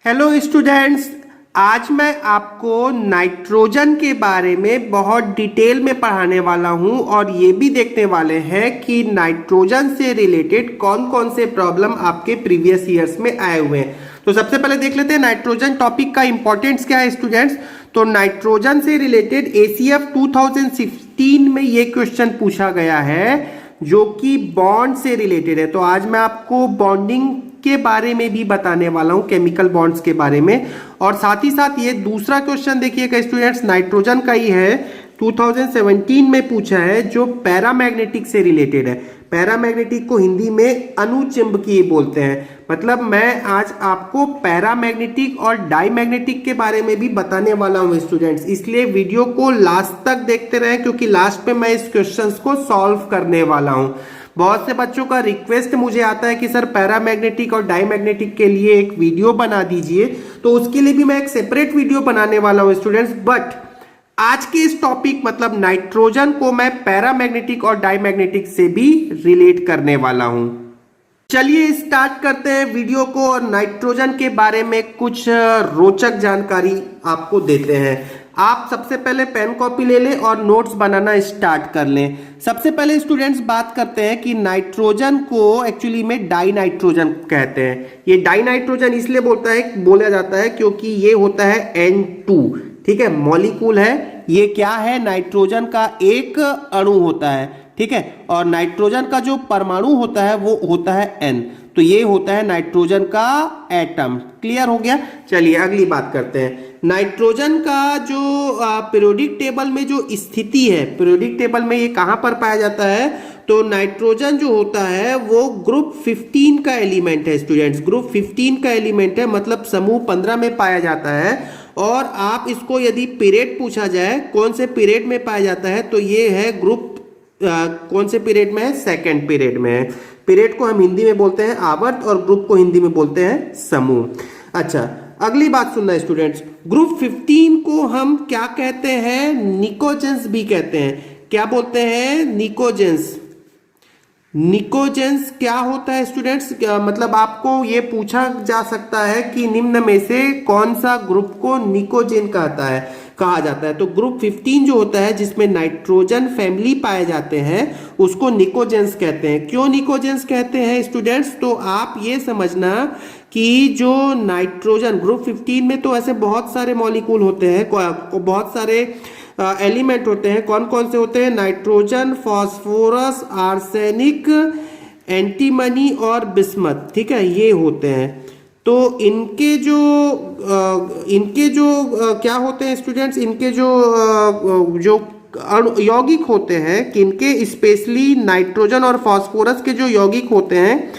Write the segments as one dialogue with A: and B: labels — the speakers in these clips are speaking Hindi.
A: हेलो स्टूडेंट्स, आज मैं आपको नाइट्रोजन के बारे में बहुत डिटेल में पढ़ाने वाला हूं और ये भी देखने वाले हैं कि नाइट्रोजन से रिलेटेड कौन कौन से प्रॉब्लम आपके प्रीवियस ईयर्स में आए हुए हैं। तो सबसे पहले देख लेते हैं नाइट्रोजन टॉपिक का इंपॉर्टेंस क्या है स्टूडेंट्स। तो नाइट्रोजन से रिलेटेड एसीएफ 2016 में ये क्वेश्चन पूछा गया है जो कि बॉन्ड से रिलेटेड है। तो आज मैं आपको बॉन्डिंग के बारे में भी बताने वाला हूं, केमिकल बॉन्ड्स के बारे में। और साथ ही साथ ये दूसरा क्वेश्चन देखिएगा स्टूडेंट्स, नाइट्रोजन का ही है, 2017 में पूछा है, जो पैरामैग्नेटिक से रिलेटेड है। पैरामैग्नेटिक को हिंदी में अनुचुंबकीय बोलते हैं। मतलब मैं आज आपको पैरामैग्नेटिक और डाईमैग्नेटिक के बारे में भी बताने वाला हूं स्टूडेंट्स, इसलिए वीडियो को लास्ट तक देखते रहें क्योंकि लास्ट में मैं इस क्वेश्चन को सॉल्व करने वाला हूं। बहुत से बच्चों का रिक्वेस्ट मुझे आता है कि सर पैरामैग्नेटिक और डाईमैग्नेटिक के लिए एक वीडियो बना दीजिए, तो उसके लिए भी मैं एक सेपरेट वीडियो बनाने वाला हूं स्टूडेंट्स। बट आज के इस टॉपिक मतलब नाइट्रोजन को मैं पैरामैग्नेटिक और डाईमैग्नेटिक से भी रिलेट करने वाला हूं। चलिए स्टार्ट करते हैं वीडियो को और नाइट्रोजन के बारे में कुछ रोचक जानकारी आपको देते हैं। आप सबसे पहले पेन कॉपी ले लें और नोट्स बनाना स्टार्ट कर लें। सबसे पहले स्टूडेंट्स बात करते हैं कि नाइट्रोजन को एक्चुअली में डाई नाइट्रोजन कहते हैं। ये डाई नाइट्रोजन इसलिए बोला जाता है क्योंकि ये होता है N2, ठीक है, मॉलिक्यूल है। ये क्या है, नाइट्रोजन का एक अणु होता है, ठीक है, और नाइट्रोजन का जो परमाणु होता है वो होता है N, तो ये होता है नाइट्रोजन का एटम। क्लियर हो गया। चलिए अगली बात करते हैं। नाइट्रोजन का जो पीरियोडिक टेबल में जो स्थिति है, पीरियोडिक टेबल में ये कहां पर पाया जाता है, तो नाइट्रोजन जो होता है वो ग्रुप 15 का एलिमेंट है स्टूडेंट्स। ग्रुप 15 का एलिमेंट है, मतलब समूह 15 में पाया जाता है। और आप इसको यदि पीरियड पूछा जाए कौन से पीरियड में पाया जाता है, तो ये है ग्रुप कौन से पीरियड में है, सेकेंड पीरियड में है। पीरियड को हम हिंदी में बोलते हैं आवर्त और ग्रुप को हिंदी में बोलते हैं समूह। अच्छा, अगली बात सुनना स्टूडेंट्स, ग्रुप 15 को हम क्या कहते हैं, निकोजेंस भी कहते हैं। क्या बोलते हैं, निकोजेंस। निकोजेंस क्या होता है स्टूडेंट्स, मतलब आपको ये पूछा जा सकता है कि निम्न में से कौन सा ग्रुप को निकोजेन कहा जाता है। तो ग्रुप 15 जो होता है जिसमें नाइट्रोजन फैमिली पाए जाते हैं उसको निकोजेंस कहते हैं। क्यों निकोजेंस कहते हैं स्टूडेंट्स, तो आप ये समझना कि जो नाइट्रोजन ग्रुप 15 में तो ऐसे बहुत सारे मॉलिक्यूल होते हैं, बहुत सारे एलिमेंट होते हैं। कौन कौन से होते हैं, नाइट्रोजन, फास्फोरस, आर्सेनिक, एंटीमनी और बिस्मथ, ठीक है, ये होते हैं। तो इनके जो क्या होते हैं स्टूडेंट्स, इनके जो यौगिक होते हैं किनके, स्पेशली नाइट्रोजन और फास्फोरस के जो यौगिक होते हैं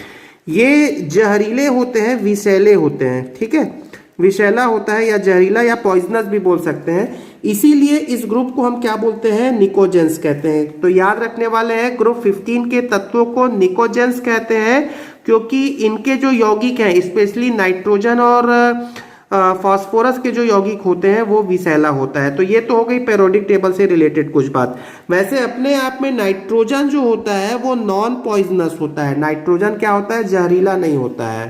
A: ये जहरीले होते हैं, विषैले होते हैं, ठीक है, विषैला होता है या जहरीला या पॉइजनस भी बोल सकते हैं। इसीलिए इस ग्रुप को हम क्या बोलते हैं, निकोजेंस कहते हैं। तो याद रखने वाले हैं, ग्रुप 15 के तत्वों को निकोजेंस कहते हैं क्योंकि इनके जो यौगिक हैं, स्पेशली नाइट्रोजन और फास्फोरस के जो यौगिक होते हैं वो विषैला होता है। तो ये तो हो गई पीरियोडिक टेबल से रिलेटेड कुछ बात। वैसे अपने आप में नाइट्रोजन जो होता है वो नॉन पॉइजनस होता है। नाइट्रोजन क्या होता है, जहरीला नहीं होता है।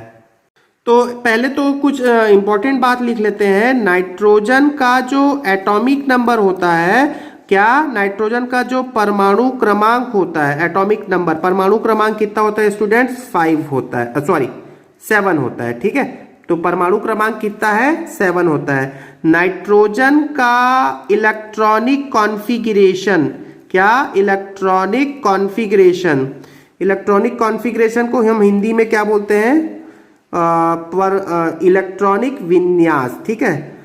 A: तो पहले तो कुछ इंपॉर्टेंट बात लिख लेते हैं। नाइट्रोजन का जो एटॉमिक नंबर होता है, क्या, नाइट्रोजन का जो परमाणु क्रमांक होता है, एटॉमिक नंबर, परमाणु क्रमांक कितना होता है स्टूडेंट्स, 5 होता है, 7 होता है, ठीक है। तो परमाणु क्रमांक कितना है, 7 होता है। नाइट्रोजन का इलेक्ट्रॉनिक कॉन्फ़िगरेशन, क्या, इलेक्ट्रॉनिक कॉन्फ़िगरेशन, इलेक्ट्रॉनिक कॉन्फ़िगरेशन को हम हिंदी में क्या बोलते हैं, इलेक्ट्रॉनिक विन्यास, ठीक है,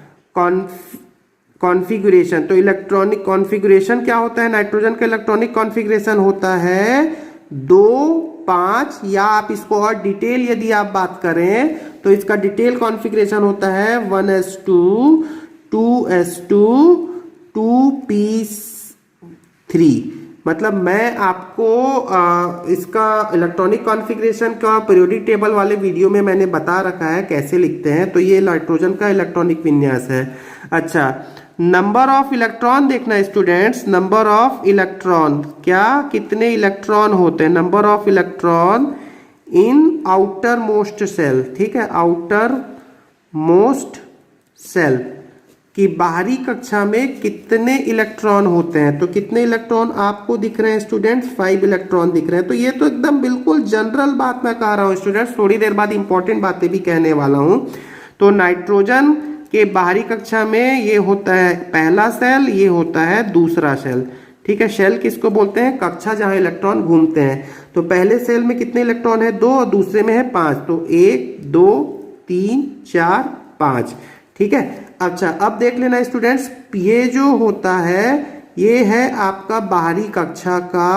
A: कॉन्फ़िगरेशन। तो इलेक्ट्रॉनिक कॉन्फ़िगरेशन क्या होता है, नाइट्रोजन का इलेक्ट्रॉनिक कॉन्फ़िगरेशन होता है 2, 5, या आप इसको और डिटेल यदि आप बात करें तो इसका डिटेल कॉन्फ़िगरेशन होता है 1s2, 2s2, 2p3। मतलब मैं आपको इसका इलेक्ट्रॉनिक कॉन्फ़िगरेशन का पीरियोडिक टेबल वाले वीडियो में मैंने बता रखा है कैसे लिखते हैं। तो ये नाइट्रोजन का इलेक्ट्रॉनिक विन्यास है। अच्छा, नंबर ऑफ इलेक्ट्रॉन देखना स्टूडेंट्स, नंबर ऑफ इलेक्ट्रॉन, क्या, कितने इलेक्ट्रॉन होते हैं, number of electron in outermost shell, ठीक है, आउटर मोस्ट सेल कि बाहरी कक्षा में कितने इलेक्ट्रॉन होते हैं। तो कितने इलेक्ट्रॉन आपको दिख रहे हैं स्टूडेंट्स? 5 इलेक्ट्रॉन दिख रहे हैं। तो ये तो एकदम बिल्कुल जनरल बात मैं कह रहा हूँ स्टूडेंट्स, थोड़ी देर बाद इंपॉर्टेंट बातें भी कहने वाला हूँ। तो नाइट्रोजन के बाहरी कक्षा में ये होता है पहला सेल, ये होता है दूसरा सेल। ठीक है, शेल किसको बोलते हैं? कक्षा जहां इलेक्ट्रॉन घूमते हैं। तो पहले सेल में कितने इलेक्ट्रॉन है? 2 और दूसरे में है 5। तो 1 2 3 4 5। ठीक है, अच्छा अब देख लेना स्टूडेंट्स, ये जो होता है ये है आपका बाहरी कक्षा का,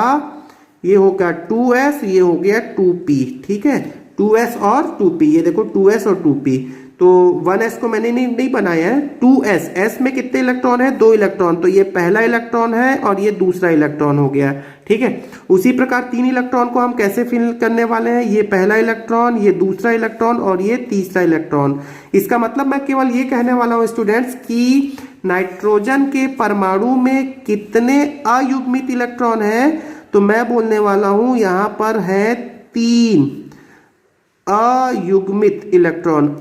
A: ये हो गया 2s, ये हो गया 2p। ठीक है, 2s और 2p, ये देखो 2s और 2p। तो 1s को मैंने नहीं बनाया है, 2s, s में कितने इलेक्ट्रॉन है? 2 इलेक्ट्रॉन। तो ये पहला इलेक्ट्रॉन है और ये दूसरा इलेक्ट्रॉन हो गया। ठीक है, उसी प्रकार 3 इलेक्ट्रॉन को हम कैसे फिल करने वाले हैं? ये पहला इलेक्ट्रॉन, ये दूसरा इलेक्ट्रॉन और ये तीसरा इलेक्ट्रॉन। इसका मतलब मैं केवल ये कहने वाला हूं स्टूडेंट्स कि नाइट्रोजन के परमाणु में कितने अयुग्मित इलेक्ट्रॉन है। तो मैं बोलने वाला हूं यहां पर है 3 अयुग्मित इलेक्ट्रॉन।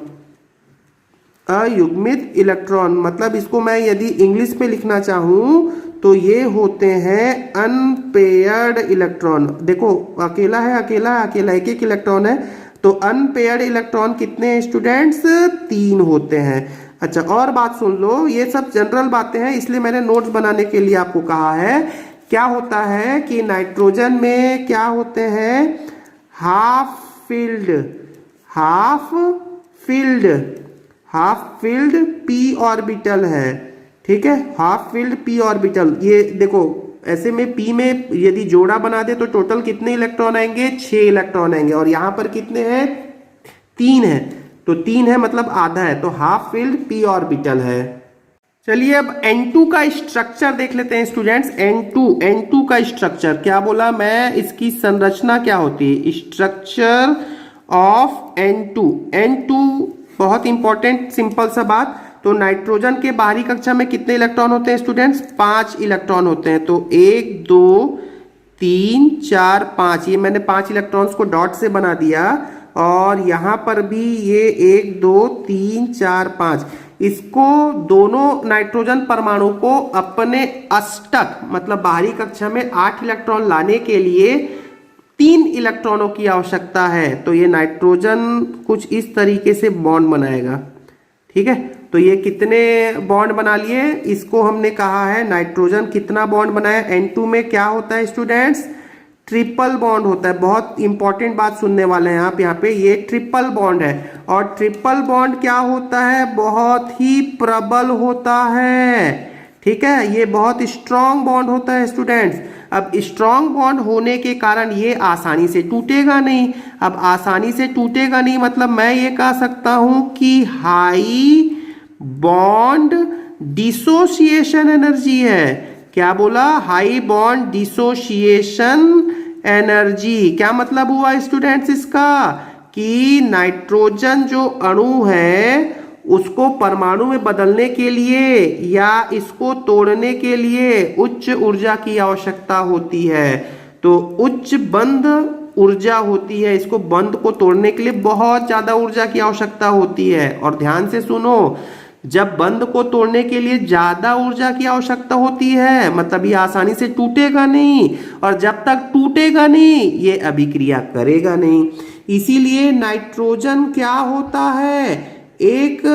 A: अयुग्मित इलेक्ट्रॉन मतलब इसको मैं यदि इंग्लिश में लिखना चाहूं तो ये होते हैं अनपेयर्ड इलेक्ट्रॉन। देखो अकेला है, अकेला एक एक इलेक्ट्रॉन है। तो अनपेयर्ड इलेक्ट्रॉन कितने हैं स्टूडेंट्स? 3 होते हैं। अच्छा और बात सुन लो, ये सब जनरल बातें हैं इसलिए मैंने नोट्स बनाने के लिए आपको कहा है। क्या होता है कि नाइट्रोजन में क्या होते हैं? हाफ फिल्ड p ऑर्बिटल है। ठीक है, हाफ फिल्ड p ऑर्बिटल। ये देखो ऐसे में p में यदि जोड़ा बना दे तो टोटल कितने इलेक्ट्रॉन आएंगे? 6 इलेक्ट्रॉन आएंगे। और यहां पर कितने हैं? 3 है। तो 3 है मतलब आधा है, तो हाफ फिल्ड p ऑर्बिटल है। चलिए अब N2 का स्ट्रक्चर देख लेते हैं स्टूडेंट्स। N2 का स्ट्रक्चर क्या बोला मैं? इसकी संरचना क्या होती है? स्ट्रक्चर ऑफ N2 बहुत इंपॉर्टेंट सिंपल सा बात। तो नाइट्रोजन के बाहरी कक्षा में कितने इलेक्ट्रॉन होते हैं स्टूडेंट्स? 5 इलेक्ट्रॉन होते हैं। तो 1 2 3 4 5, ये मैंने 5 इलेक्ट्रॉन्स को डॉट से बना दिया। और यहां पर भी ये 1 2 3 4 5, इसको दोनों नाइट्रोजन परमाणु को अपने अष्टक मतलब बाहरी कक्षा में 8 इलेक्ट्रॉन लाने के लिए 3 इलेक्ट्रॉनों की आवश्यकता है। तो ये नाइट्रोजन कुछ इस तरीके से बॉन्ड बनाएगा। ठीक है, तो ये कितने बॉन्ड बना लिए? इसको हमने कहा है नाइट्रोजन कितना बॉन्ड बनाया? N2 में क्या होता है स्टूडेंट्स? ट्रिपल बॉन्ड होता है। बहुत इंपॉर्टेंट बात सुनने वाले हैं आप यहाँ पे, ये ट्रिपल बॉन्ड है। और ट्रिपल बॉन्ड क्या होता है? बहुत ही प्रबल होता है। ठीक है, ये बहुत स्ट्रॉन्ग बॉन्ड होता है स्टूडेंट्स। अब स्ट्रॉन्ग बॉन्ड होने के कारण ये आसानी से टूटेगा नहीं। अब आसानी से टूटेगा नहीं मतलब मैं ये कह सकता हूं कि हाई बॉन्ड डिसोसिएशन एनर्जी है। क्या बोला? High bond dissociation energy. क्या मतलब हुआ स्टूडेंट्स इसका? कि नाइट्रोजन जो अणु है उसको परमाणु में बदलने के लिए या इसको तोड़ने के लिए उच्च ऊर्जा की आवश्यकता होती है। तो उच्च बंध ऊर्जा होती है, इसको बंध को तोड़ने के लिए बहुत ज्यादा ऊर्जा की आवश्यकता होती है। और ध्यान से सुनो, जब बंध को तोड़ने के लिए ज्यादा ऊर्जा की आवश्यकता होती है मतलब ये आसानी से टूटेगा नहीं, और जब तक टूटेगा नहीं ये अभिक्रिया करेगा नहीं। इसीलिए नाइट्रोजन क्या होता है? एक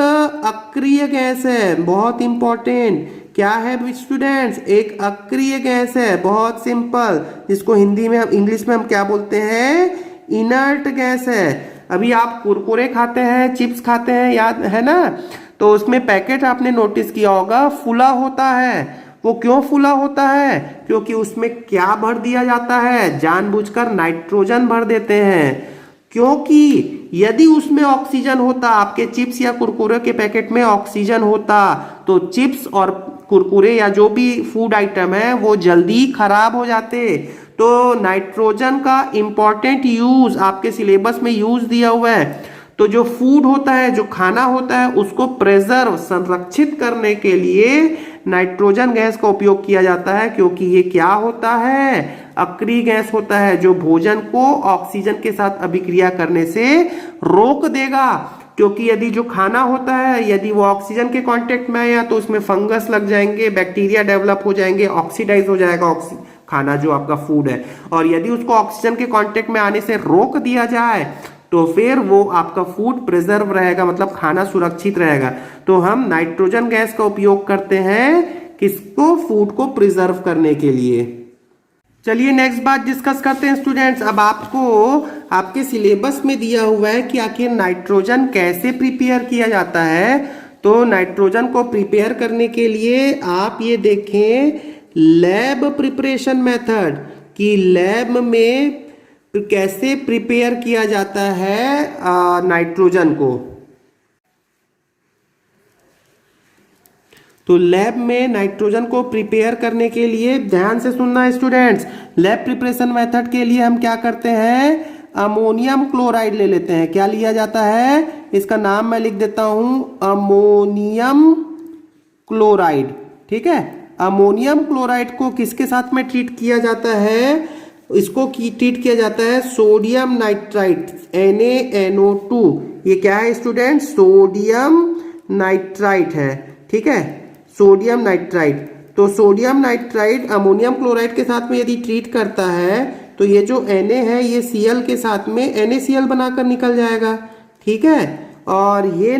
A: अक्रिय गैस है। बहुत इंपॉर्टेंट, क्या है स्टूडेंट्स? एक अक्रिय गैस है, बहुत सिंपल, जिसको हिंदी में हम इंग्लिश में हम क्या बोलते हैं? इनर्ट गैस है। अभी आप कुरकुरे खाते हैं, चिप्स खाते हैं, याद है ना? तो उसमें पैकेट आपने नोटिस किया होगा फूला होता है। वो क्यों फूला होता है? क्योंकि उसमें क्या भर दिया जाता है? जानबूझकर नाइट्रोजन भर देते हैं। क्योंकि यदि उसमें ऑक्सीजन होता, आपके चिप्स या कुरकुरे के पैकेट में ऑक्सीजन होता, तो चिप्स और कुरकुरे या जो भी फूड आइटम है वो जल्दी खराब हो जाते। तो नाइट्रोजन का इंपॉर्टेंट यूज आपके सिलेबस में यूज दिया हुआ है। तो जो फूड होता है, जो खाना होता है, उसको प्रेजर्व संरक्षित करने के लिए नाइट्रोजन गैस का उपयोग किया जाता है। क्योंकि ये क्या होता है? अक्रिय गैस होता है जो भोजन को ऑक्सीजन के साथ अभिक्रिया करने से रोक देगा, क्योंकि यदि जो खाना होता है यदि वो ऑक्सीजन के कांटेक्ट में आया तो उसमें फंगस लग जाएंगे, बैक्टीरिया डेवलप हो जाएंगे, ऑक्सीडाइज हो जाएगा खाना जो आपका फूड है। और यदि उसको ऑक्सीजन के कांटेक्ट में आने से रोक दिया जाए तो फिर वो आपका फूड प्रिजर्व रहेगा, मतलब खाना सुरक्षित रहेगा। तो हम नाइट्रोजन गैस का उपयोग करते हैं किसको, फूड को प्रिजर्व करने के लिए। चलिए नेक्स्ट बात डिस्कस करते हैं स्टूडेंट्स। अब आपको आपके सिलेबस में दिया हुआ है कि आखिर नाइट्रोजन कैसे प्रिपेयर किया जाता है। तो नाइट्रोजन को प्रिपेयर करने के लिए आप ये देखें लैब प्रिपरेशन मेथड, कि लैब में कैसे प्रिपेयर किया जाता है नाइट्रोजन को। तो लैब में नाइट्रोजन को प्रिपेयर करने के लिए ध्यान से सुनना स्टूडेंट्स, लैब प्रिपरेशन मेथड के लिए हम क्या करते हैं, अमोनियम क्लोराइड ले लेते हैं। क्या लिया जाता है, इसका नाम मैं लिख देता हूं अमोनियम क्लोराइड। ठीक है, अमोनियम क्लोराइड को किसके साथ में ट्रीट किया जाता है, इसको ट्रीट किया जाता है सोडियम नाइट्राइट NaNO2। ये क्या है स्टूडेंट, सोडियम नाइट्राइट है। ठीक है, सोडियम नाइट्राइट। तो सोडियम नाइट्राइट अमोनियम क्लोराइड के साथ में यदि ट्रीट करता है तो ये जो Na है ये Cl के साथ में NaCl बनाकर निकल जाएगा। ठीक है, और ये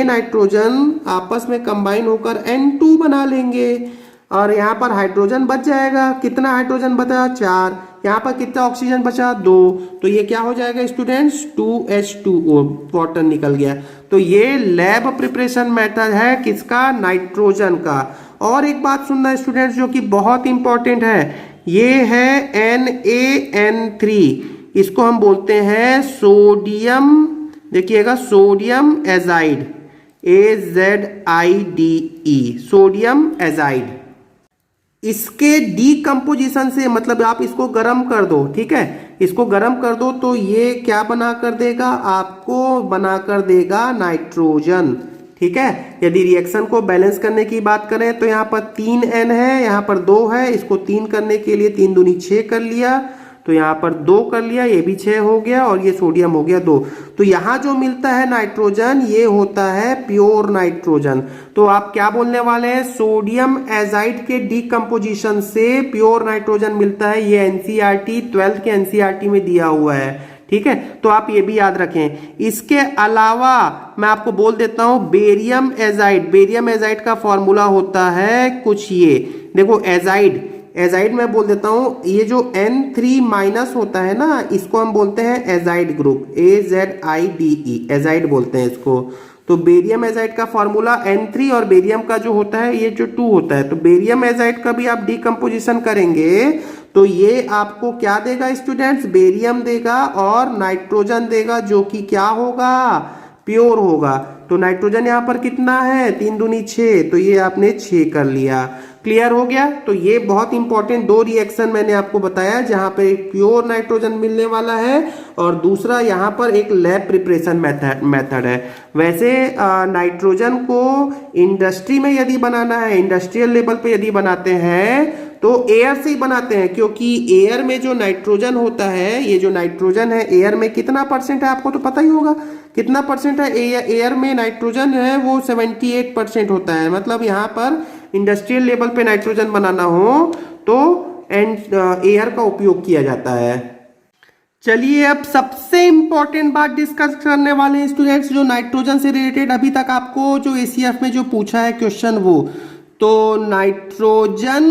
A: नाइट्रोजन आपस में कंबाइन होकर N2 बना लेंगे और यहाँ पर हाइड्रोजन बच जाएगा। कितना हाइड्रोजन बचा, 4। यहाँ पर कितना ऑक्सीजन बचा, 2। तो ये क्या हो जाएगा स्टूडेंट्स, 2H2O, वाटर निकल गया। तो ये लैब प्रिपरेशन मेथड है किसका, नाइट्रोजन का। और एक बात सुनना स्टूडेंट्स जो कि बहुत इंपॉर्टेंट है, ये है NaN3, इसको हम बोलते हैं सोडियम, देखिएगा sodium azide, AZIDE, sodium azide. इसके डीकम्पोजिशन से, मतलब आप इसको गर्म कर दो, ठीक है, इसको गर्म कर दो तो ये क्या बना कर देगा, आपको बना कर देगा नाइट्रोजन। ठीक है, यदि रिएक्शन को बैलेंस करने की बात करें तो यहाँ पर 3N है, यहाँ पर 2 है, इसको 3 करने के लिए 3 दूनी 6 कर लिया, तो यहाँ पर 2 कर लिया, ये भी 6 हो गया और ये सोडियम हो गया 2। तो यहाँ जो मिलता है नाइट्रोजन ये होता है प्योर नाइट्रोजन। तो आप क्या बोलने वाले हैं, सोडियम एजाइड के डीकम्पोजिशन से प्योर नाइट्रोजन मिलता है। ये NCERT 12th के NCERT में दिया हुआ है। ठीक है, तो आप ये भी याद रखें। इसके अलावा मैं आपको बोल देता हूं बेरियम एजाइड का फॉर्मूला होता है कुछ ये, देखो एजाइड मैं बोल देता हूं, ये जो N3- होता है ना, इसको हम बोलते हैं एजाइड ग्रुप, AZIDE, एजाइड बोलते हैं इसको। तो बेरियम एजाइड का फॉर्मूला N3 और बेरियम का जो होता है ये जो 2 होता है। तो बेरियम एजाइड का भी आप डीकम्पोजिशन करेंगे तो ये आपको क्या देगा स्टूडेंट्स, बेरियम देगा और नाइट्रोजन देगा जो कि क्या होगा, प्योर होगा। तो नाइट्रोजन यहाँ पर कितना है, 3 दूनी 6, तो ये आपने 6 कर लिया। क्लियर हो गया। तो ये बहुत इंपॉर्टेंट 2 रिएक्शन मैंने आपको बताया जहां पर एक प्योर नाइट्रोजन मिलने वाला है और दूसरा यहाँ पर एक लैब प्रिपरेशन मेथड है। वैसे नाइट्रोजन को इंडस्ट्री में यदि बनाना है, इंडस्ट्रियल लेवल पे यदि बनाते हैं तो एयर से ही बनाते हैं, क्योंकि एयर में जो नाइट्रोजन होता है, ये जो नाइट्रोजन है एयर में कितना % है आपको तो पता ही होगा, कितना % है एयर में नाइट्रोजन है, वो 78% होता है। मतलब यहाँ पर इंडस्ट्रियल लेवल पे नाइट्रोजन बनाना हो तो एयर का उपयोग किया जाता है। चलिए अब सबसे इंपॉर्टेंट बात डिस्कस करने वाले हैं स्टूडेंट्स, जो नाइट्रोजन से रिलेटेड अभी तक आपको जो ACF में जो पूछा है क्वेश्चन वो। तो नाइट्रोजन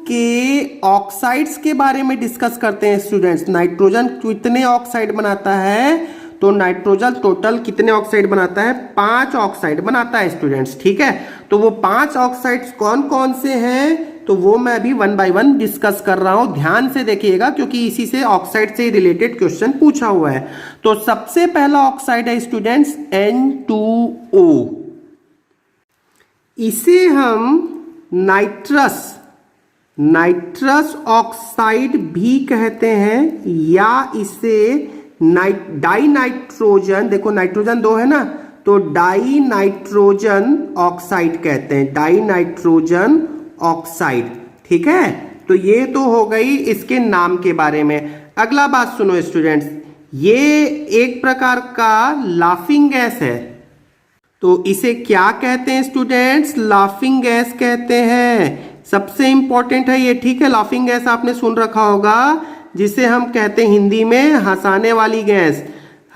A: के ऑक्साइड्स के बारे में डिस्कस करते हैं स्टूडेंट्स। नाइट्रोजन कितने ऑक्साइड बनाता है, तो नाइट्रोजन टोटल कितने ऑक्साइड बनाता है, 5 ऑक्साइड बनाता है स्टूडेंट्स। ठीक है, तो वो 5 ऑक्साइड्स कौन कौन से हैं तो वो मैं अभी 1 बाय 1 डिस्कस कर रहा हूं, ध्यान से देखिएगा क्योंकि इसी से ऑक्साइड से रिलेटेड क्वेश्चन पूछा हुआ है। तो सबसे पहला ऑक्साइड है स्टूडेंट्स N2O। इसे हम नाइट्रस ऑक्साइड भी कहते हैं या इसे डाई नाइट्रोजन, देखो नाइट्रोजन 2 है ना, तो डाई नाइट्रोजन ऑक्साइड कहते हैं, डाई नाइट्रोजन ऑक्साइड। ठीक है, तो ये तो हो गई इसके नाम के बारे में। अगला बात सुनो स्टूडेंट्स, ये एक प्रकार का लाफिंग गैस है। तो इसे क्या कहते हैं स्टूडेंट्स? लाफिंग गैस कहते हैं। सबसे इंपॉर्टेंट है ये, ठीक है। लाफिंग गैस आपने सुन रखा होगा, जिसे हम कहते हैं हिंदी में हंसाने वाली गैस।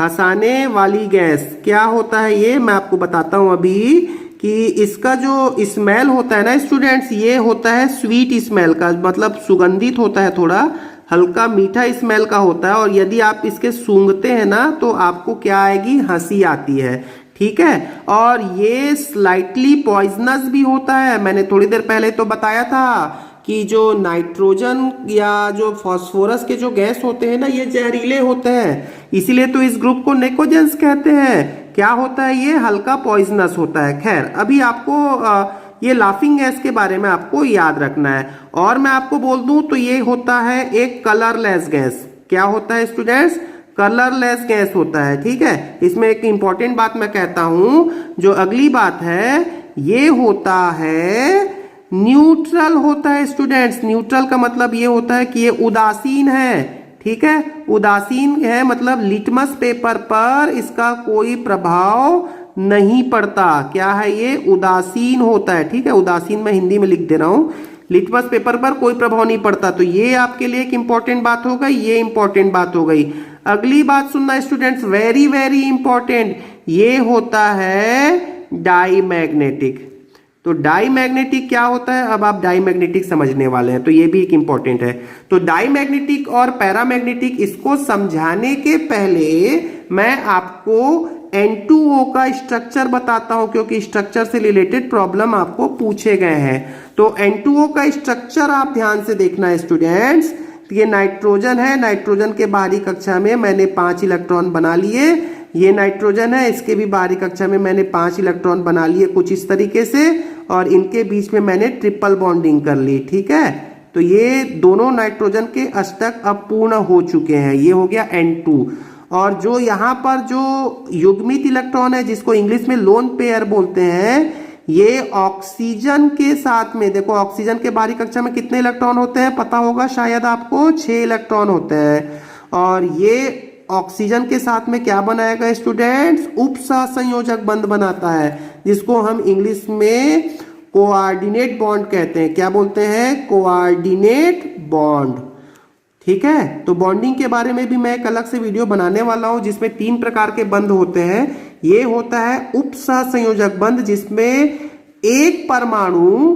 A: हंसाने वाली गैस क्या होता है ये मैं आपको बताता हूं अभी, कि इसका जो स्मेल होता है ना स्टूडेंट्स, ये होता है स्वीट स्मेल का, मतलब सुगंधित होता है, थोड़ा हल्का मीठा स्मेल का होता है। और यदि आप इसके सूंघते हैं ना तो आपको क्या आएगी? हंसी आती है, ठीक है। और ये स्लाइटली पॉइजनस भी होता है। मैंने थोड़ी देर पहले तो बताया था कि जो नाइट्रोजन या जो फास्फोरस के जो गैस होते हैं ना, ये जहरीले होते हैं, इसीलिए तो इस ग्रुप को नेकोजेंस कहते हैं। क्या होता है? ये हल्का पॉइजनस होता है। खैर, अभी आपको ये लाफिंग गैस के बारे में आपको याद रखना है। और मैं आपको बोल दूं तो ये होता है एक कलरलेस गैस। क्या होता है स्टूडेंट्स? कलरलेस गैस होता है, ठीक है। इसमें एक इंपॉर्टेंट बात मैं कहता हूं, जो अगली बात है, ये होता है न्यूट्रल होता है स्टूडेंट्स। न्यूट्रल का मतलब ये होता है कि ये उदासीन है, ठीक है। उदासीन है मतलब लिटमस पेपर पर इसका कोई प्रभाव नहीं पड़ता। क्या है ये? उदासीन होता है, ठीक है। उदासीन मैं हिंदी में लिख दे रहा हूं, लिटमस पेपर पर कोई प्रभाव नहीं पड़ता। तो ये आपके लिए एक इंपॉर्टेंट बात हो गई, ये इंपॉर्टेंट बात हो गई। अगली बात सुनना स्टूडेंट्स, वेरी वेरी इंपॉर्टेंट, ये होता है डाईमैग्नेटिक। तो डाईमैग्नेटिक क्या होता है? अब आप डाईमैग्नेटिक समझने वाले हैं, तो ये भी एक इंपॉर्टेंट है। तो डाईमैग्नेटिक और पैरामैग्नेटिक, इसको समझाने के पहले मैं आपको N2O का स्ट्रक्चर बताता हूं, क्योंकि स्ट्रक्चर से रिलेटेड प्रॉब्लम आपको पूछे गए हैं। तो N2O का स्ट्रक्चर आप ध्यान से देखना है स्टूडेंट्स। ये नाइट्रोजन है, नाइट्रोजन के बाहरी कक्षा में मैंने 5 इलेक्ट्रॉन बना लिए। ये नाइट्रोजन है, इसके भी बाहरी कक्षा में मैंने 5 इलेक्ट्रॉन बना लिए कुछ इस तरीके से, और इनके बीच में मैंने ट्रिपल बॉन्डिंग कर ली, ठीक है। तो ये दोनों नाइट्रोजन के अष्टक अब पूर्ण हो चुके हैं। ये हो गया N2। और जो यहाँ पर जो युग्मित इलेक्ट्रॉन है, जिसको इंग्लिश में लोन पेयर बोलते हैं, ये ऑक्सीजन के साथ में, देखो ऑक्सीजन के बाहरी कक्षा में कितने इलेक्ट्रॉन होते हैं पता होगा शायद आपको, 6 इलेक्ट्रॉन होते हैं। और ये ऑक्सीजन के साथ में क्या बनाएगा स्टूडेंट्स? उपसहसंयोजक बंध बनाता है, जिसको हम इंग्लिश में कोऑर्डिनेट बॉन्ड कहते हैं। क्या बोलते हैं? कोऑर्डिनेट बॉन्ड, ठीक है। तो बॉन्डिंग के बारे में भी मैं एक अलग से वीडियो बनाने वाला हूं, जिसमें 3 प्रकार के बंध होते हैं। ये होता है उपसहसंयोजक बंध, जिसमें एक परमाणु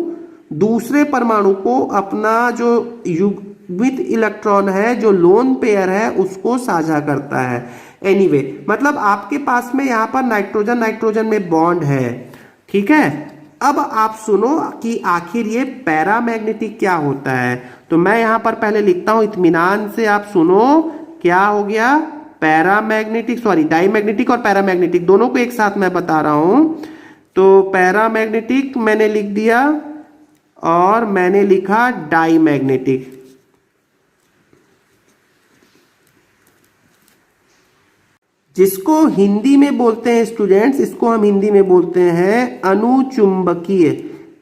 A: दूसरे परमाणु को अपना जो युग्मित इलेक्ट्रॉन है, जो लोन पेयर है, उसको साझा करता है। एनीवे, मतलब आपके पास में यहाँ पर नाइट्रोजन नाइट्रोजन में बॉन्ड है, ठीक है। अब आप सुनो कि आखिर ये पैरामैग्नेटिक क्या होता है। तो मैं यहां पर पहले लिखता हूं, इत्मीनान से आप सुनो। क्या हो गया? पैरामैग्नेटिक, सॉरी डाईमैग्नेटिक और पैरामैग्नेटिक दोनों को एक साथ मैं बता रहा हूं। तो पैरामैग्नेटिक मैंने लिख दिया और मैंने लिखा डाईमैग्नेटिक। जिसको हिंदी में बोलते हैं स्टूडेंट्स, इसको हम हिंदी में बोलते हैं अनुचुंबकीय।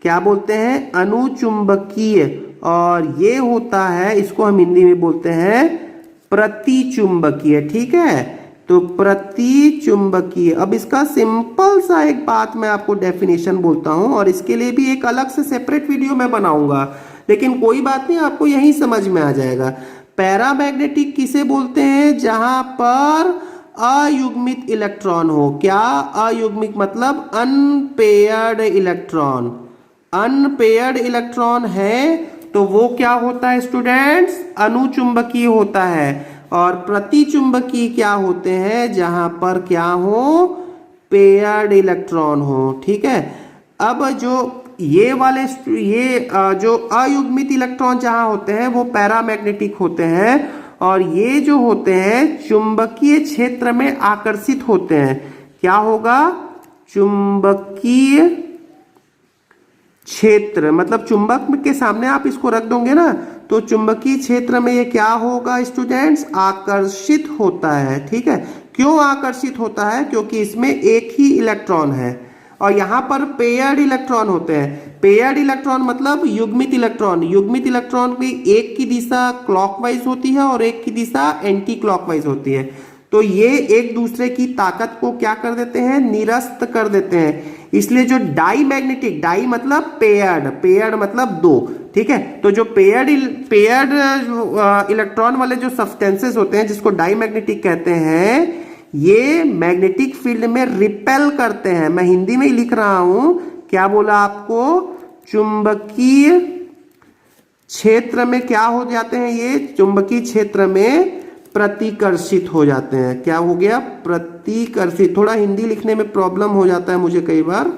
A: क्या बोलते हैं? अनुचुंबकीय। और ये होता है, इसको हम हिंदी में बोलते हैं प्रतिचुंबकीय, ठीक है। तो प्रतिचुंबकीय। अब इसका सिंपल सा एक बात मैं आपको डेफिनेशन बोलता हूं, और इसके लिए भी एक अलग से सेपरेट वीडियो मैं बनाऊंगा, लेकिन कोई बात नहीं, आपको यही समझ में आ जाएगा। पैरामैग्नेटिक किसे बोलते हैं? जहां पर अयुग्मित इलेक्ट्रॉन हो। क्या अयुग्मित? मतलब अनपेयर्ड इलेक्ट्रॉन। अनपेयर्ड इलेक्ट्रॉन है तो वो क्या होता है स्टूडेंट्स? अनुचुंबकीय होता है। और प्रतिचुंबकीय क्या होते हैं? जहां पर क्या हो? पेयर्ड इलेक्ट्रॉन हो, ठीक है। अब जो ये वाले जो अयुग्मित इलेक्ट्रॉन जहां होते हैं वो पैरामैग्नेटिक होते हैं, और ये जो होते हैं चुंबकीय क्षेत्र में आकर्षित होते हैं। क्या होगा? चुंबकीय क्षेत्र, मतलब चुंबक के सामने आप इसको रख दोगे ना, तो चुंबकीय क्षेत्र में ये क्या होगा स्टूडेंट्स? आकर्षित होता है, ठीक है। क्यों आकर्षित होता है? क्योंकि इसमें एक ही इलेक्ट्रॉन है। और यहाँ पर पेयर्ड इलेक्ट्रॉन होते हैं। पेयर्ड इलेक्ट्रॉन मतलब युग्मित इलेक्ट्रॉन। युग्मित इलेक्ट्रॉन की एक की दिशा क्लॉकवाइज होती है और एक की दिशा एंटी क्लॉकवाइज होती है। तो ये एक दूसरे की ताकत को क्या कर देते हैं, निरस्त कर देते हैं। इसलिए जो डाई मैग्नेटिक, डाई मतलब पेयर्ड, पेयर्ड मतलब दो, ठीक है। तो जो पेयर्ड इलेक्ट्रॉन वाले जो सब्सटेंसेस होते हैं जिसको डाई मैग्नेटिक कहते हैं, ये मैग्नेटिक फील्ड में रिपेल करते हैं। मैं हिंदी में ही लिख रहा हूं, क्या बोला आपको, चुंबकीय क्षेत्र में क्या हो जाते हैं, ये चुंबकीय क्षेत्र में प्रतिकर्षित हो जाते हैं। क्या हो गया, प्रतिकर्षित। थोड़ा हिंदी लिखने में प्रॉब्लम हो जाता है मुझे कई बार,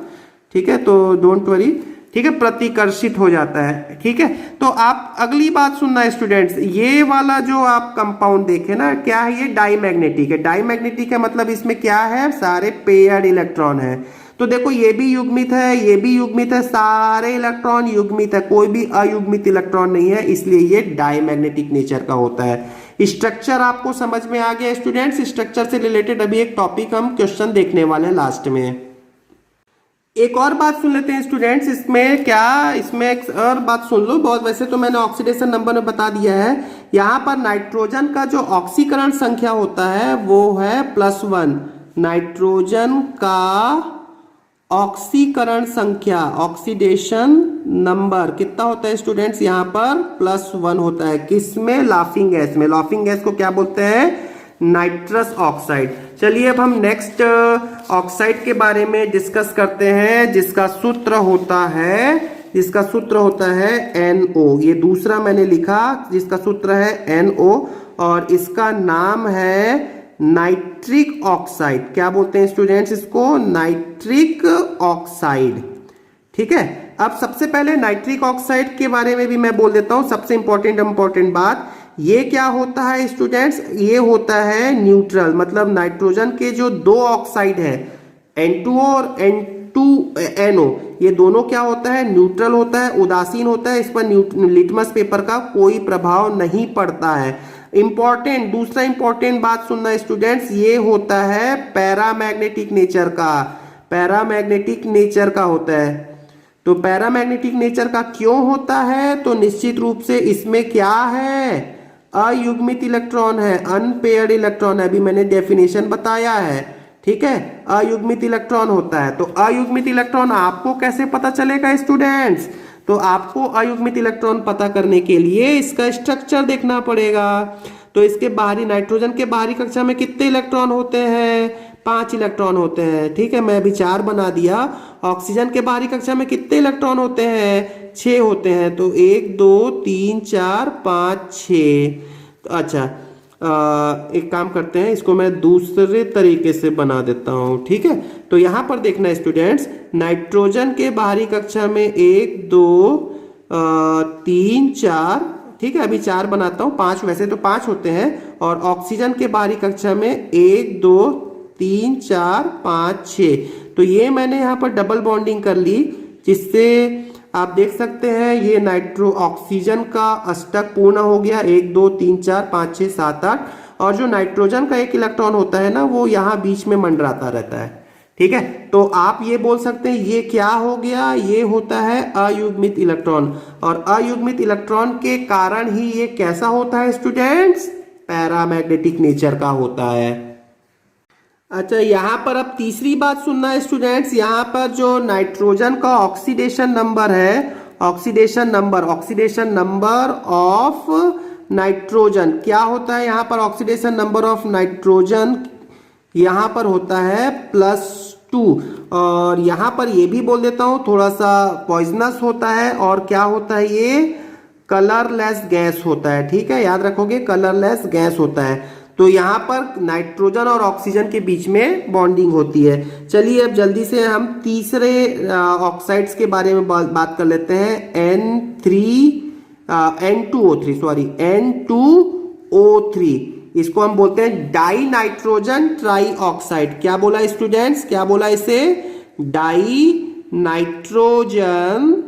A: ठीक है, तो डोंट वरी, ठीक है, प्रतिकर्षित हो जाता है, ठीक है। तो आप अगली बात सुनना स्टूडेंट्स, ये वाला जो आप कंपाउंड देखे ना, क्या है ये, डाईमैग्नेटिक है। डाईमैग्नेटिक है मतलब इसमें क्या है, सारे पेयर्ड इलेक्ट्रॉन है। तो देखो ये भी युग्मित है, ये भी युग्मित है, सारे इलेक्ट्रॉन युग्मित है, कोई भी अयुग्मित इलेक्ट्रॉन नहीं है, इसलिए ये डाईमैग्नेटिक नेचर का होता है। स्ट्रक्चर आपको समझ में आ गया स्टूडेंट्स। स्ट्रक्चर से रिलेटेड अभी एक टॉपिक हम क्वेश्चन देखने वाले हैं लास्ट में। एक और बात सुन लेते हैं स्टूडेंट्स, इसमें एक और बात सुन लो। बहुत वैसे तो मैंने ऑक्सीडेशन नंबर में बता दिया है। यहाँ पर नाइट्रोजन का जो ऑक्सीकरण संख्या होता है वो है +1। नाइट्रोजन का ऑक्सीकरण संख्या, ऑक्सीडेशन नंबर कितना होता है स्टूडेंट्स, यहाँ पर +1 होता है। किसमें, लाफिंग गैस में। लाफिंग गैस को क्या बोलते हैं, नाइट्रस ऑक्साइड। चलिए अब हम नेक्स्ट ऑक्साइड के बारे में डिस्कस करते हैं, जिसका सूत्र होता है NO। ये दूसरा मैंने लिखा, जिसका सूत्र है NO और इसका नाम है नाइट्रिक ऑक्साइड। क्या बोलते हैं स्टूडेंट्स इसको, नाइट्रिक ऑक्साइड, ठीक है। अब सबसे पहले नाइट्रिक ऑक्साइड के बारे में भी मैं बोल देता हूं, सबसे इंपॉर्टेंट बात, ये क्या होता है स्टूडेंट्स, ये होता है न्यूट्रल। मतलब नाइट्रोजन के जो दो ऑक्साइड है N2O और N2NO, ये दोनों क्या होता है, न्यूट्रल होता है, उदासीन होता है। इस पर लिटमस पेपर का कोई प्रभाव नहीं पड़ता है। दूसरा इंपॉर्टेंट बात सुनना स्टूडेंट्स, ये होता है पैरामैग्नेटिक नेचर का, पैरामैग्नेटिक नेचर का होता है। तो पैरामैग्नेटिक नेचर का क्यों होता है, तो निश्चित रूप से इसमें क्या है, अयुग्मित इलेक्ट्रॉन है, अनपेयर्ड इलेक्ट्रॉन है। अभी मैंने डेफिनेशन बताया है, ठीक है, अयुग्मित इलेक्ट्रॉन होता है। तो अयुग्मित इलेक्ट्रॉन आपको कैसे पता चलेगा स्टूडेंट्स, तो आपको अयुग्मित इलेक्ट्रॉन पता करने के लिए इसका स्ट्रक्चर देखना पड़ेगा। तो इसके बाहरी, नाइट्रोजन के बाहरी कक्षा में कितने इलेक्ट्रॉन होते हैं, 5 इलेक्ट्रॉन होते हैं, ठीक है, मैं अभी 4 बना दिया। ऑक्सीजन के बाहरी कक्षा में कितने इलेक्ट्रॉन होते हैं, 6 होते हैं। तो 1 2 3 4 5 6। तो अच्छा, एक काम करते हैं, इसको मैं दूसरे तरीके से बना देता हूं, ठीक है। तो यहां पर देखना स्टूडेंट्स, नाइट्रोजन के बाहरी कक्षा में 1 2 3 4, ठीक है, अभी 4 बनाता हूं, 5 वैसे तो 5 होते हैं। और ऑक्सीजन के बाहरी कक्षा में 1 2 3 4 5 6। तो ये मैंने यहाँ पर डबल बॉन्डिंग कर ली, जिससे आप देख सकते हैं ये नाइट्रो ऑक्सीजन का अष्टक पूर्ण हो गया, 1 2 3 4 5 6 7 8। और जो नाइट्रोजन का एक इलेक्ट्रॉन होता है ना, वो यहाँ बीच में मंडराता रहता है, ठीक है। तो आप ये बोल सकते हैं ये क्या हो गया, ये होता है अयुग्मित इलेक्ट्रॉन। और अयुग्मित इलेक्ट्रॉन के कारण ही ये कैसा होता है स्टूडेंट्स, पैरामैग्नेटिक नेचर का होता है। अच्छा, यहां पर अब तीसरी बात सुनना है स्टूडेंट्स, यहां पर जो नाइट्रोजन का ऑक्सीडेशन नंबर है, ऑक्सीडेशन नंबर ऑफ नाइट्रोजन क्या होता है, यहां पर ऑक्सीडेशन नंबर ऑफ नाइट्रोजन यहां पर होता है +2। और यहां पर ये भी बोल देता हूं, थोड़ा सा पॉइजनस होता है। और क्या होता है, ये कलरलेस गैस होता है, ठीक है, याद रखोगे, कलरलेस गैस होता है। तो यहाँ पर नाइट्रोजन और ऑक्सीजन के बीच में बॉन्डिंग होती है। चलिए अब जल्दी से हम तीसरे ऑक्साइड्स के बारे में बात कर लेते हैं। N2O3, इसको हम बोलते हैं डाई नाइट्रोजन ट्राई ऑक्साइड। क्या बोला स्टूडेंट्स, क्या बोला इसे, die nitrogen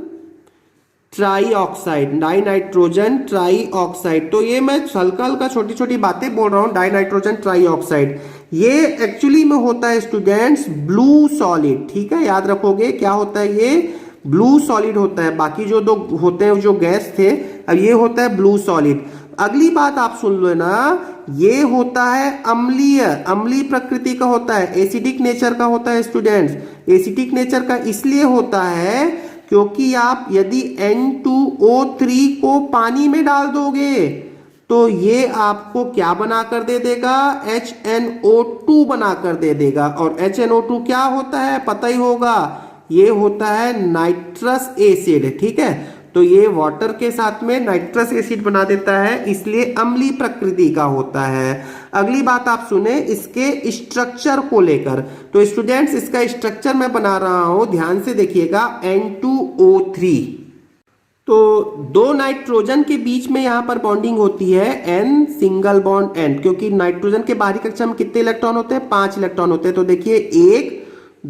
A: try oxide, die nitrogen try oxide. तो ये मैं हल्का हल्का छोटी छोटी बातें बोल रहा हूँ, डाई नाइट्रोजन ट्राई ऑक्साइड। ये एक्चुअली में होता है स्टूडेंट्स ब्लू सॉलिड, ठीक है, याद रखोगे क्या होता है, ये ब्लू सॉलिड होता है। बाकी जो दो होते हैं जो गैस थे, अब ये होता है ब्लू सॉलिड। अगली बात आप सुन लो ना, ये होता है अम्लीय, अम्लीय प्रकृति का होता है, एसिडिक नेचर का होता है स्टूडेंट्स। एसिडिक नेचर का इसलिए होता है क्योंकि आप यदि N2O3 को पानी में डाल दोगे तो ये आपको क्या बनाकर दे देगा, HNO2 बनाकर दे देगा। और HNO2 क्या होता है पता ही होगा, ये होता है नाइट्रस एसिड, ठीक है। तो ये वाटर के साथ में नाइट्रस एसिड बना देता है, इसलिए अम्लीय प्रकृति का होता है। अगली बात आप सुने इसके स्ट्रक्चर को लेकर। तो स्टूडेंट्स इसका स्ट्रक्चर मैं बना रहा हूं, ध्यान से देखिएगा, N2O3। तो दो नाइट्रोजन के बीच में यहां पर बॉन्डिंग होती है N सिंगल बॉन्ड N, क्योंकि नाइट्रोजन के बाहरी कक्षा में कितने इलेक्ट्रॉन होते हैं, 5 इलेक्ट्रॉन होते हैं। तो देखिए 1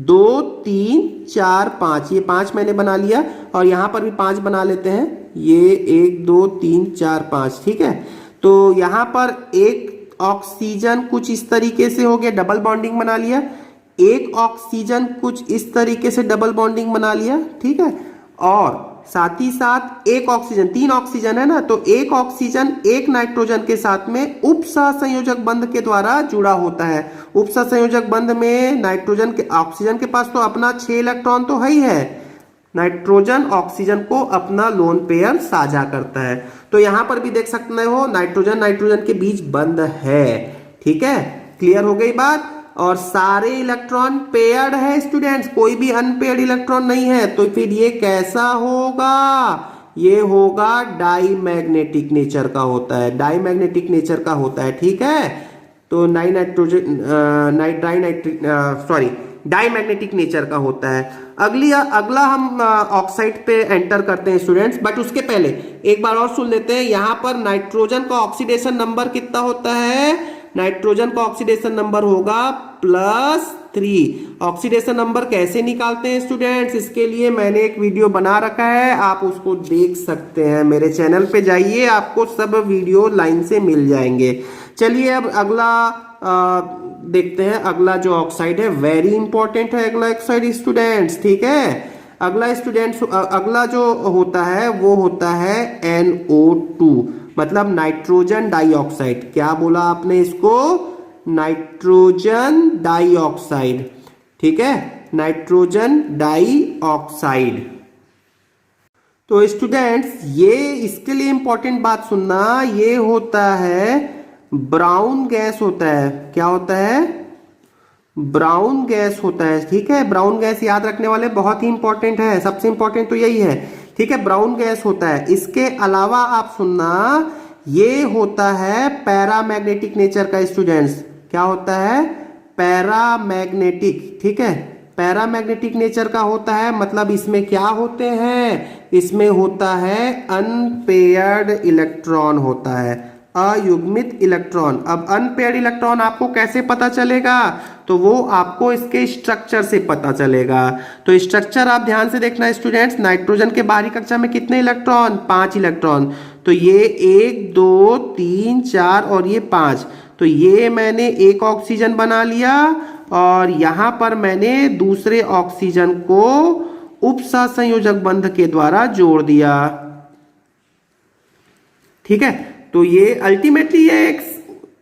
A: 2 3 4 5, ये 5 मैंने बना लिया और यहां पर भी 5 बना लेते हैं, ये 1 2 3 4 5, ठीक है। तो यहां पर एक ऑक्सीजन कुछ इस तरीके से हो गया, डबल बॉन्डिंग बना लिया, एक ऑक्सीजन कुछ इस तरीके से डबल बॉन्डिंग बना लिया, ठीक है। और साथ ही साथ एक ऑक्सीजन, 3 ऑक्सीजन है ना, तो एक ऑक्सीजन एक नाइट्रोजन के साथ में उपसहसंयोजक बंध के द्वारा जुड़ा होता है। उपसहसंयोजक बंध में नाइट्रोजन के, ऑक्सीजन के पास तो अपना 6 इलेक्ट्रॉन तो है ही है, नाइट्रोजन ऑक्सीजन को अपना लोन पेयर साझा करता है। तो यहां पर भी देख सकते हो नाइट्रोजन नाइट्रोजन के बीच बंध है, ठीक है, क्लियर हो गई बात। और सारे इलेक्ट्रॉन पेयर्ड है स्टूडेंट्स, कोई भी अनपेयर्ड इलेक्ट्रॉन नहीं है। तो फिर ये कैसा होगा, ये होगा डाईमैग्नेटिक नेचर का होता है, डाईमैग्नेटिक नेचर का होता है, ठीक है। तो डाईमैग्नेटिक नेचर का होता है। अगला हम ऑक्साइड पे एंटर करते हैं स्टूडेंट्स, बट उसके पहले एक बार और सुन लेते हैं। यहां पर नाइट्रोजन का ऑक्सीडेशन नंबर कितना होता है, नाइट्रोजन का ऑक्सीडेशन नंबर होगा +3। ऑक्सीडेशन नंबर कैसे निकालते हैं स्टूडेंट्स, इसके लिए मैंने एक वीडियो बना रखा है, आप उसको देख सकते हैं, मेरे चैनल पे जाइए, आपको सब वीडियो लाइन से मिल जाएंगे। चलिए अब अगला देखते हैं। अगला जो ऑक्साइड है वेरी इंपॉर्टेंट है, अगला ऑक्साइड स्टूडेंट्स, ठीक है। अगला जो होता है वो होता है NO2, मतलब नाइट्रोजन डाइऑक्साइड। क्या बोला आपने इसको, नाइट्रोजन डाइऑक्साइड, ठीक है, नाइट्रोजन डाइऑक्साइड। तो स्टूडेंट्स ये इसके लिए इंपॉर्टेंट बात सुनना, ये होता है ब्राउन गैस होता है। क्या होता है, ब्राउन गैस होता है, ठीक है। ब्राउन गैस याद रखने वाले बहुत ही इंपॉर्टेंट है, सबसे इंपॉर्टेंट तो यही है, ठीक है, ब्राउन गैस होता है। इसके अलावा आप सुनना, ये होता है पैरामैग्नेटिक नेचर का स्टूडेंट्स। क्या होता है, पैरामैग्नेटिक, ठीक है, पैरामैग्नेटिक नेचर का होता है। मतलब इसमें क्या होते हैं, इसमें होता है अनपेयर्ड इलेक्ट्रॉन होता है, अयुग्मित इलेक्ट्रॉन। अब अनपेयर्ड इलेक्ट्रॉन आपको कैसे पता चलेगा, तो वो आपको इसके स्ट्रक्चर से पता चलेगा। तो स्ट्रक्चर आप ध्यान से देखना स्टूडेंट्स। नाइट्रोजन के बाहरी कक्षा में कितने इलेक्ट्रॉन, 5 इलेक्ट्रॉन। तो ये 1 2 3 4 और ये 5। तो ये मैंने एक ऑक्सीजन बना लिया और यहां पर मैंने दूसरे ऑक्सीजन को उपसहसंयोजक बंध के द्वारा जोड़ दिया, ठीक है। तो ये अल्टीमेटली ये एक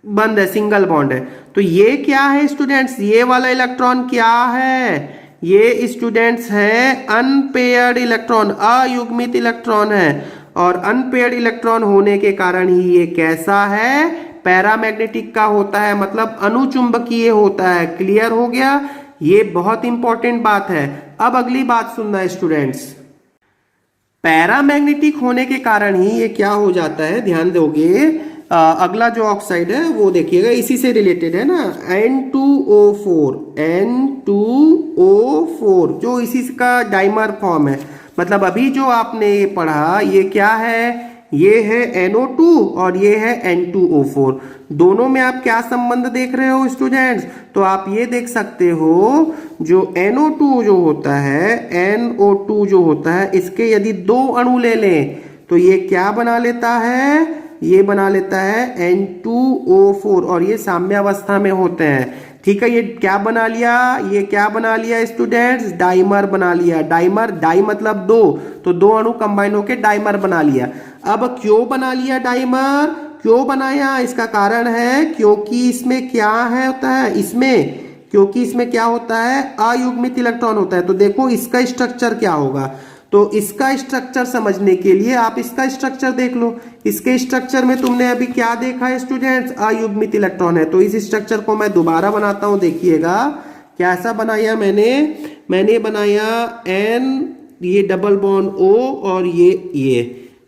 A: बंद है, सिंगल बॉन्ड है। तो ये क्या है स्टूडेंट्स, ये वाला इलेक्ट्रॉन क्या है, ये स्टूडेंट्स है अनपेयर्ड इलेक्ट्रॉन, अयुग्मित इलेक्ट्रॉन है। और अनपेयर्ड इलेक्ट्रॉन होने के कारण ही ये कैसा है, पैरामैग्नेटिक का होता है, मतलब अनुचुंबकीय होता है। क्लियर हो गया, ये बहुत इंपॉर्टेंट बात है। अब अगली बात सुनना स्टूडेंट्स, पैरामैग्नेटिक होने के कारण ही ये क्या हो जाता है, ध्यान दोगे। अगला जो ऑक्साइड है वो देखिएगा, इसी से रिलेटेड है ना, N2O4, N2O4 जो इसी का डाइमर फॉर्म है। मतलब अभी जो आपने ये पढ़ा, ये क्या है, ये है NO2 और ये है N2O4। दोनों में आप क्या संबंध देख रहे हो स्टूडेंट्स, तो आप ये देख सकते हो जो NO2 जो होता है, NO2 जो होता है, इसके यदि 2 अणु ले लें तो ये क्या बना लेता है, ये बना लेता है N2O4 और ये साम्य अवस्था में होते हैं। ठीक है, ये क्या बना लिया, ये क्या बना लिया स्टूडेंट्स, डाइमर बना लिया। डाइमर, डाई मतलब दो, तो दो अणु कंबाइन होके डाइमर बना लिया। अब क्यों बना लिया डाइमर, क्यों बनाया, इसका कारण है क्योंकि इसमें क्या है होता है, इसमें क्योंकि इसमें क्या होता है, अयुग्मित इलेक्ट्रॉन होता है। तो देखो इसका स्ट्रक्चर क्या होगा, तो इसका स्ट्रक्चर समझने के लिए आप इसका स्ट्रक्चर देख लो। इसके स्ट्रक्चर में तुमने अभी क्या देखा है स्टूडेंट्स, अयुग्मित इलेक्ट्रॉन है। तो इस स्ट्रक्चर को मैं दोबारा बनाता हूं, देखिएगा कैसा बनाया मैंने बनाया N, ये डबल बॉन्ड O और ये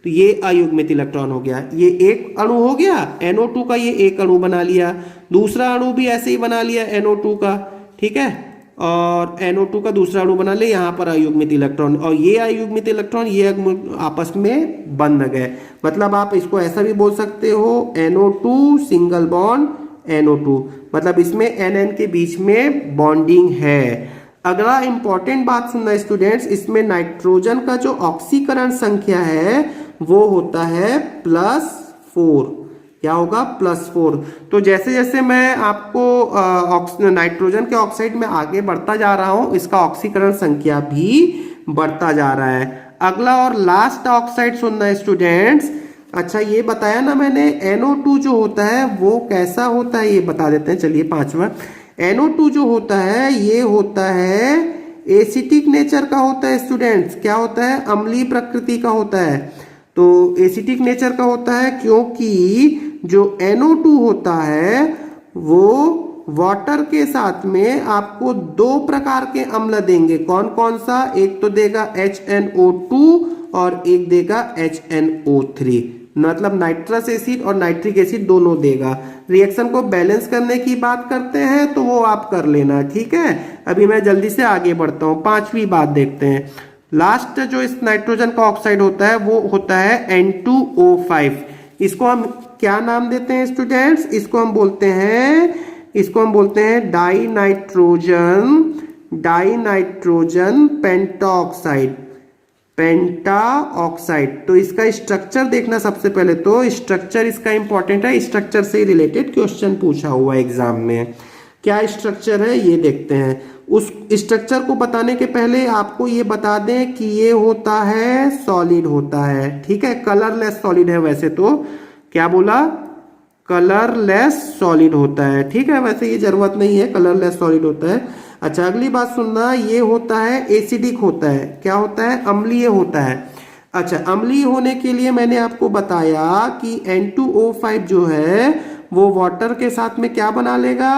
A: तो ये अयुग्मित इलेक्ट्रॉन हो गया, ये एक अणु हो गया NO2 का, ये एक अणु बना लिया। दूसरा अणु भी ऐसे ही बना लिया NO2 का, ठीक है, और NO2 का दूसरा अणु बना ले, यहाँ पर अयुग्मित इलेक्ट्रॉन, और ये अयुग्मित इलेक्ट्रॉन ये आपस में बंध गए। मतलब आप इसको ऐसा भी बोल सकते हो NO2 सिंगल बॉन्ड NO2, मतलब इसमें NN के बीच में बॉन्डिंग है। अगला इंपॉर्टेंट बात सुनना स्टूडेंट्स, इसमें नाइट्रोजन का जो ऑक्सीकरण संख्या है वो होता है +4। क्या होगा, +4। तो जैसे जैसे मैं आपको नाइट्रोजन के ऑक्साइड में आगे बढ़ता जा रहा हूं, इसका ऑक्सीकरण संख्या भी बढ़ता जा रहा है। अगला और लास्ट ऑक्साइड सुनना स्टूडेंट्स। अच्छा, ये बताया ना मैंने, NO2 जो होता है वो कैसा होता है ये बता देते हैं। चलिए पांचवा, NO2 जो होता है ये होता है एसिटिक नेचर का होता है स्टूडेंट्स। क्या होता है, अम्लीय प्रकृति का होता है। तो एसिटिक नेचर का होता है क्योंकि जो NO2 होता है वो वाटर के साथ में आपको दो प्रकार के अम्ल देंगे। कौन कौन सा, एक तो देगा HNO2 और एक देगा HNO3, मतलब नाइट्रस एसिड और नाइट्रिक एसिड दोनों देगा। रिएक्शन को बैलेंस करने की बात करते हैं तो वो आप कर लेना, ठीक है। अभी मैं जल्दी से आगे बढ़ता हूँ, पांचवी बात देखते हैं। लास्ट जो इस नाइट्रोजन का ऑक्साइड होता है वो होता है N2O5। इसको हम क्या नाम देते हैं स्टूडेंट्स, इसको हम बोलते हैं डाइनाइट्रोजन पेंटाऑक्साइड। तो इसका स्ट्रक्चर देखना सबसे पहले, तो स्ट्रक्चर इसका इंपॉर्टेंट है, स्ट्रक्चर से रिलेटेड क्वेश्चन पूछा हुआ एग्जाम में। क्या स्ट्रक्चर है ये देखते हैं। उस स्ट्रक्चर को बताने के पहले आपको ये बता दें कि ये होता है सॉलिड होता है, ठीक है, कलरलेस सॉलिड है। वैसे तो क्या बोला, कलरलेस सॉलिड होता है, ठीक है, वैसे ये जरूरत नहीं है, कलरलेस सॉलिड होता है। अच्छा, अगली बात सुनना, ये होता है एसिडिक होता है। क्या होता है, अम्लीय होता है। अच्छा, अम्लीय होने के लिए मैंने आपको बताया कि N2O5 जो है वो वाटर के साथ में क्या बना लेगा,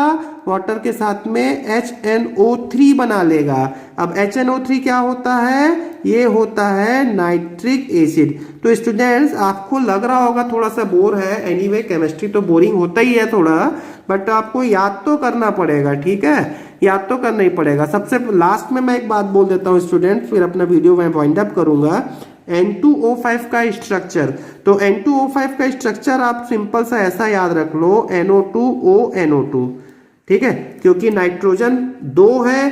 A: वाटर के साथ में HNO3 बना लेगा। अब HNO3 क्या होता है, ये होता है नाइट्रिक एसिड। तो स्टूडेंट्स आपको लग रहा होगा थोड़ा सा बोर है, एनीवे केमिस्ट्री तो बोरिंग होता ही है थोड़ा, बट आपको याद तो करना पड़ेगा, ठीक है, याद तो करना ही पड़ेगा। सबसे लास्ट में मैं एक बात बोल देता हूँ स्टूडेंट, फिर अपना वीडियो मैं वाइंड अप करूंगा। N2O5 का स्ट्रक्चर, तो N2O5 का स्ट्रक्चर आप सिंपल सा ऐसा याद रख लो, NO2O NO2, ठीक है, क्योंकि नाइट्रोजन 2 है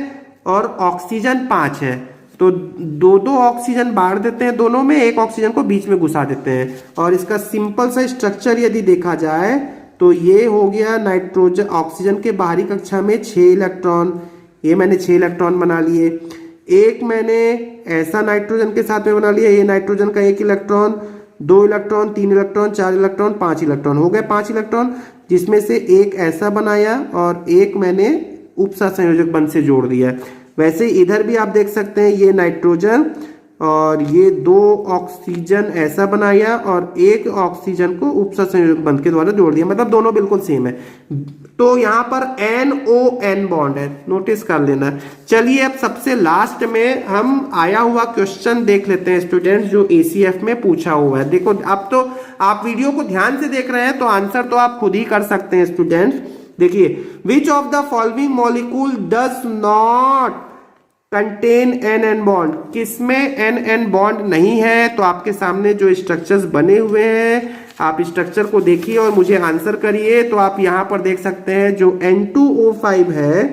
A: और ऑक्सीजन 5 है, तो दो दो ऑक्सीजन बांट देते हैं दोनों में, एक ऑक्सीजन को बीच में घुसा देते हैं। और इसका सिंपल सा स्ट्रक्चर यदि देखा जाए तो ये हो गया नाइट्रोजन, ऑक्सीजन के बाहरी कक्षा में 6 इलेक्ट्रॉन, ये मैंने 6 इलेक्ट्रॉन बना लिए। एक मैंने ऐसा नाइट्रोजन के साथ में बना लिया, ये नाइट्रोजन का 1 electron, 2 electron, 3 electron, 4 electron, 5 electron, हो गए 5 इलेक्ट्रॉन, जिसमें से एक ऐसा बनाया और एक मैंने उपसंयोजक बंध से जोड़ दिया। वैसे इधर भी आप देख सकते हैं, ये नाइट्रोजन और ये 2 ऑक्सीजन ऐसा बनाया और एक ऑक्सीजन को उपसंयोजक बंध के द्वारा जोड़ दिया, मतलब दोनों बिल्कुल सेम है। तो यहाँ पर NON बॉन्ड है, नोटिस कर लेना। चलिए अब सबसे लास्ट में हम आया हुआ क्वेश्चन देख लेते हैं स्टूडेंट्स, जो ACF में पूछा हुआ है। देखो अब तो आप वीडियो को ध्यान से देख रहे हैं तो आंसर तो आप खुद ही कर सकते हैं स्टूडेंट्स। देखिए, which of the following molecule does not contain NN bond, किसमें NN बॉन्ड नहीं है। तो आपके सामने जो स्ट्रक्चर्स बने हुए हैं आप स्ट्रक्चर को देखिए और मुझे आंसर करिए। तो आप यहां पर देख सकते हैं जो N2O5 है,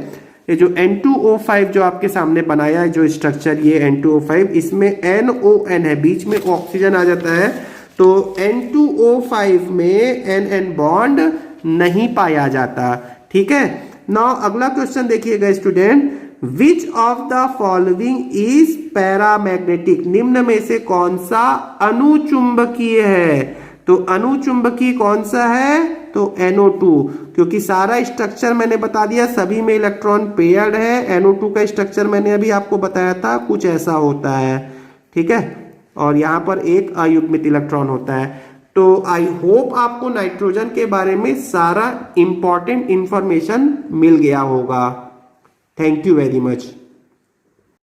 A: ये जो N2O5 जो आपके सामने बनाया है जो स्ट्रक्चर, ये N2O5, इसमें NON है, बीच में ऑक्सीजन आ जाता है। तो N2O5 में NN बॉन्ड नहीं पाया जाता। ठीक है, नाउ अगला क्वेश्चन देखिएगा student, which of the following is paramagnetic, निम्न में से कौन सा अनुचुंबकीय है? तो अनुचुंबकीय कौन सा है? तो NO2, क्योंकि सारा स्ट्रक्चर मैंने बता दिया, सभी में इलेक्ट्रॉन पेयर्ड है। NO2 का स्ट्रक्चर मैंने अभी आपको बताया था, कुछ ऐसा होता है। ठीक है, और यहाँ पर एक अयुग्मित इलेक्ट्रॉन होता है। तो आई होप आपको नाइट्रोजन के बारे में सारा इंपॉर्टेंट इंफॉर्मेशन मिल गया होगा। Thank you very much.